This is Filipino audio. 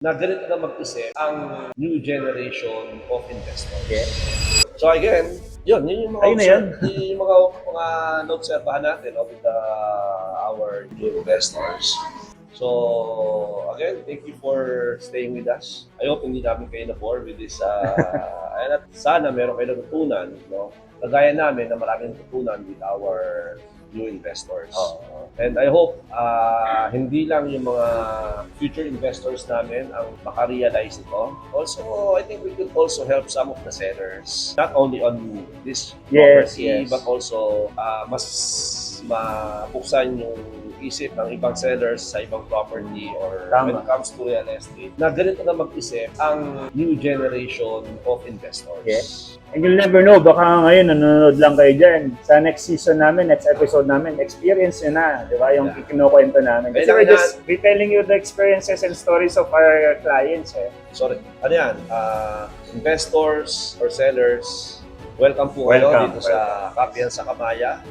na ganito na mag-isip ang new generation of investors. Yeah. So again, yun yung mga Ayun na yan. yun yung mga na-obserbahan natin with our new investors. So again, thank you for staying with us. I hope hindi namin kayo na-bore with this. At sana meron kayo natutunan, no? Kagaya namin na maraming natutunan with our new investors. And I hope hindi lang yung mga future investors namin ang makarealize ito. Also, I think we could also help some of the sellers. Not only on this property, but also mas mabuksan yung isip ng ibang sellers sa ibang property or when it comes to real estate na ganito na mag-isip ang new generation of investors. Yes. And you'll never know, baka ngayon nanonood lang kayo dyan. Sa next season namin, next episode namin, experience nyo na, di ba? Yung kinukwento namin. Kasi we're just telling you the experiences and stories of our clients. Sorry, ano yan? Investors or sellers, welcome po kayo dito sa Kapihan sa Kamaya.